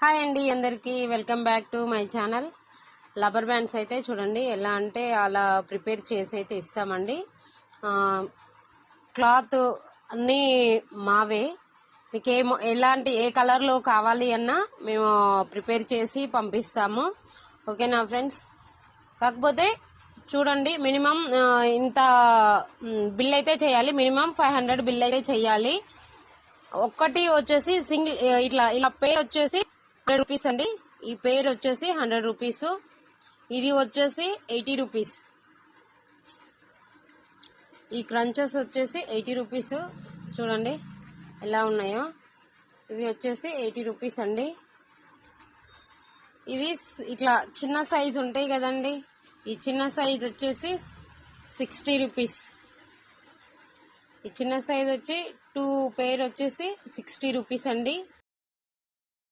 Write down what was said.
Hi అండి అందరికీ welcome back to my channel. Rubber bands అయితే చూడండి ఎలా అంటే అలా ప్రిపేర్ చేసి అయితే ఇస్తామండి. క్లాత్ అన్నీ మావే. మీకు ఎలాంటి ఏ కలర్లో కావాలి అన్నా మేము ప్రిపేర్ చేసి పంపిస్తాము. ఓకేనా ఫ్రెండ్స్? కాకపోతే చూడండి మినిమం ఇంత బిల్ అయితే చేయాలి. మినిమం 500 బిల్ అయితే చేయాలి. ఒక్కటి వచ్చేసి సింగిల్ ఇట్లా ఇలా పేర్ వచ్చేసి 100 రూపీస్ అండి. ఈ పేర్ వచ్చేసి 100 రూపీస్. ఇది వచ్చేసి 80 రూపీస్. ఈ క్రంచెస్ వచ్చేసి 80 రూపీస్. చూడండి ఎలా ఉన్నాయో. ఇవి వచ్చేసి 80 రూపీస్ అండి. ఇవి ఇట్లా చిన్న సైజ్ ఉంటాయి కదండి, ఈ చిన్న సైజ్ వచ్చేసి 60 రూపీస్. ఈ చిన్న సైజ్ వచ్చి 2 పేర్ వచ్చేసి 60 రూపీస్ అండి.